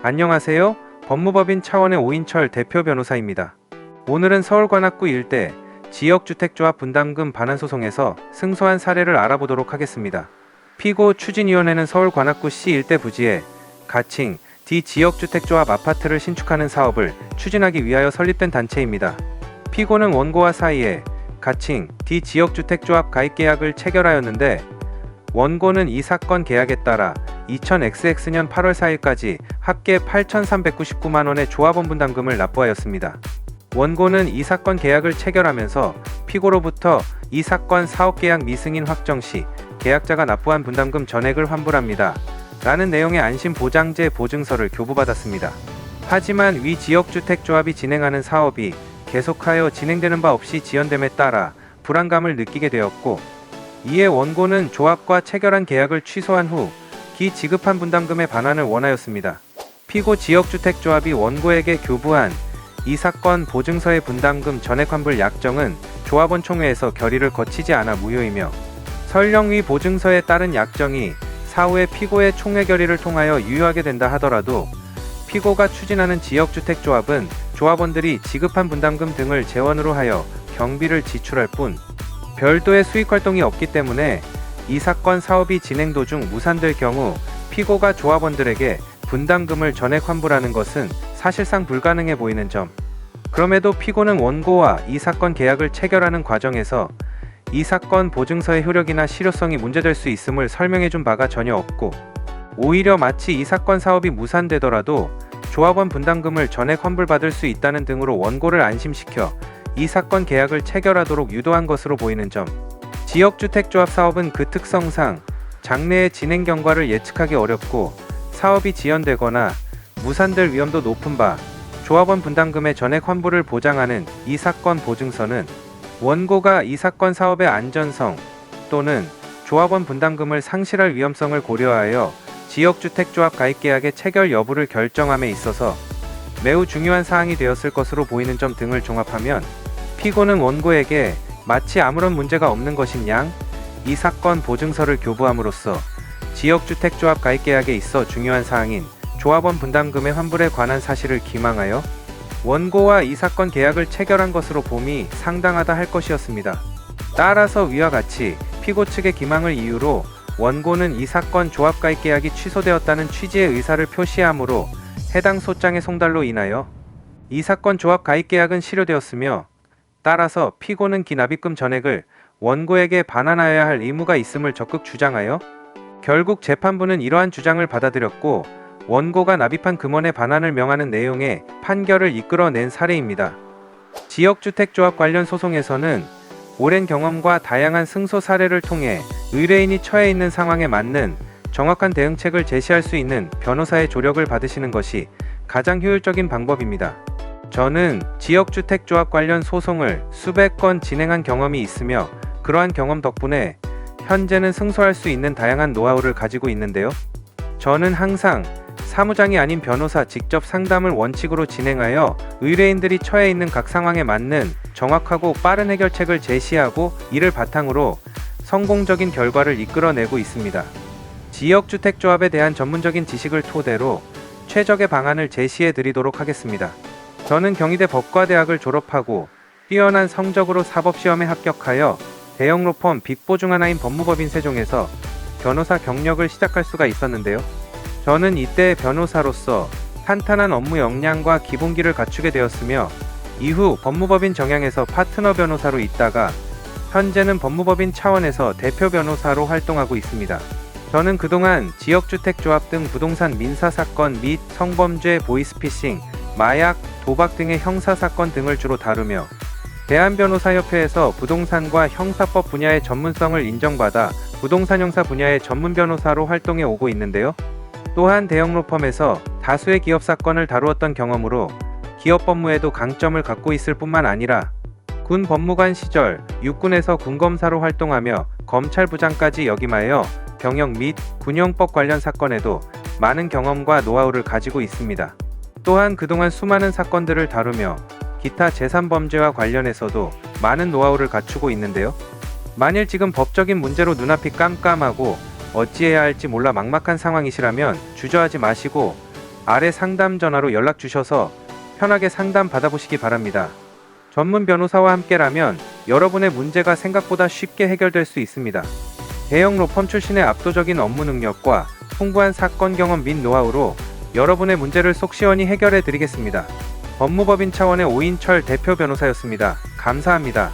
안녕하세요. 법무법인 차원의 오인철 대표 변호사입니다. 오늘은 서울관악구 일대 지역주택조합 분담금 반환소송에서 승소한 사례를 알아보도록 하겠습니다. 피고 추진위원회는 서울관악구시 일대 부지에 가칭 D 지역주택조합 아파트를 신축하는 사업을 추진하기 위하여 설립된 단체입니다. 피고는 원고와 사이에 가칭 D 지역주택조합 가입계약을 체결하였는데 원고는 이 사건 계약에 따라 2000XX년 8월 4일까지 합계 8,399만원의 조합원 분담금을 납부하였습니다. 원고는 이 사건 계약을 체결하면서 피고로부터 이 사건 사업계약 미승인 확정 시 계약자가 납부한 분담금 전액을 환불합니다. 라는 내용의 안심보장제 보증서를 교부받았습니다. 하지만 위 지역주택조합이 진행하는 사업이 계속하여 진행되는 바 없이 지연됨에 따라 불안감을 느끼게 되었고, 이에 원고는 조합과 체결한 계약을 취소한 후 기 지급한 분담금의 반환을 원하였습니다. 피고 지역주택조합이 원고에게 교부한 이 사건 보증서의 분담금 전액 환불 약정은 조합원 총회에서 결의를 거치지 않아 무효이며, 설령 위 보증서에 따른 약정이 사후에 피고의 총회 결의를 통하여 유효하게 된다 하더라도 피고가 추진하는 지역주택조합은 조합원들이 지급한 분담금 등을 재원으로 하여 경비를 지출할 뿐 별도의 수익활동이 없기 때문에 이 사건 사업이 진행 도중 무산될 경우 피고가 조합원들에게 분담금을 전액 환불하는 것은 사실상 불가능해 보이는 점. 그럼에도 피고는 원고와 이 사건 계약을 체결하는 과정에서 이 사건 보증서의 효력이나 실효성이 문제될 수 있음을 설명해준 바가 전혀 없고, 오히려 마치 이 사건 사업이 무산되더라도 조합원 분담금을 전액 환불받을 수 있다는 등으로 원고를 안심시켜 이 사건 계약을 체결하도록 유도한 것으로 보이는 점. 지역주택조합 사업은 그 특성상 장래의 진행 경과를 예측하기 어렵고 사업이 지연되거나 무산될 위험도 높은 바, 조합원 분담금의 전액 환불을 보장하는 이 사건 보증서는 원고가 이 사건 사업의 안전성 또는 조합원 분담금을 상실할 위험성을 고려하여 지역주택조합 가입계약의 체결 여부를 결정함에 있어서 매우 중요한 사항이 되었을 것으로 보이는 점 등을 종합하면 피고는 원고에게 마치 아무런 문제가 없는 것인 양 이 사건 보증서를 교부함으로써 지역주택조합 가입계약에 있어 중요한 사항인 조합원 분담금의 환불에 관한 사실을 기망하여 원고와 이 사건 계약을 체결한 것으로 봄이 상당하다 할 것이었습니다. 따라서 위와 같이 피고 측의 기망을 이유로 원고는 이 사건 조합 가입 계약이 취소되었다는 취지의 의사를 표시하므로 해당 소장의 송달로 인하여 이 사건 조합 가입 계약은 실효되었으며, 따라서 피고는 기납입금 전액을 원고에게 반환하여야 할 의무가 있음을 적극 주장하여 결국 재판부는 이러한 주장을 받아들였고 원고가 납입한 금원의 반환을 명하는 내용의 판결을 이끌어낸 사례입니다. 지역주택조합 관련 소송에서는 오랜 경험과 다양한 승소 사례를 통해 의뢰인이 처해 있는 상황에 맞는 정확한 대응책을 제시할 수 있는 변호사의 조력을 받으시는 것이 가장 효율적인 방법입니다. 저는 지역주택조합 관련 소송을 수백 건 진행한 경험이 있으며 그러한 경험 덕분에 현재는 승소할 수 있는 다양한 노하우를 가지고 있는데요. 저는 항상 사무장이 아닌 변호사 직접 상담을 원칙으로 진행하여 의뢰인들이 처해 있는 각 상황에 맞는 정확하고 빠른 해결책을 제시하고 이를 바탕으로 성공적인 결과를 이끌어내고 있습니다. 지역주택조합에 대한 전문적인 지식을 토대로 최적의 방안을 제시해 드리도록 하겠습니다. 저는 경희대 법과대학을 졸업하고 뛰어난 성적으로 사법시험에 합격하여 대형 로펌 빅4 중 하나인 법무법인 세종에서 변호사 경력을 시작할 수가 있었는데요. 저는 이때 변호사로서 탄탄한 업무 역량과 기본기를 갖추게 되었으며 이후 법무법인 정양에서 파트너 변호사로 있다가 현재는 법무법인 차원에서 대표 변호사로 활동하고 있습니다. 저는 그동안 지역주택조합 등 부동산 민사사건 및 성범죄, 보이스피싱, 마약, 도박 등의 형사사건 등을 주로 다루며 대한변호사협회에서 부동산과 형사법 분야의 전문성을 인정받아 부동산 형사 분야의 전문 변호사로 활동해 오고 있는데요. 또한 대형 로펌에서 다수의 기업 사건을 다루었던 경험으로 기업 법무에도 강점을 갖고 있을 뿐만 아니라 군 법무관 시절 육군에서 군검사로 활동하며 검찰부장까지 역임하여 병역 및 군용법 관련 사건에도 많은 경험과 노하우를 가지고 있습니다. 또한 그동안 수많은 사건들을 다루며 기타 제3범죄와 관련해서도 많은 노하우를 갖추고 있는데요. 만일 지금 법적인 문제로 눈앞이 깜깜하고 어찌해야 할지 몰라 막막한 상황이시라면 주저하지 마시고 아래 상담 전화로 연락 주셔서 편하게 상담 받아보시기 바랍니다. 전문 변호사와 함께라면 여러분의 문제가 생각보다 쉽게 해결될 수 있습니다. 대형 로펌 출신의 압도적인 업무 능력과 풍부한 사건 경험 및 노하우로 여러분의 문제를 속 시원히 해결해 드리겠습니다. 법무법인 차원의 오인철 대표 변호사였습니다. 감사합니다.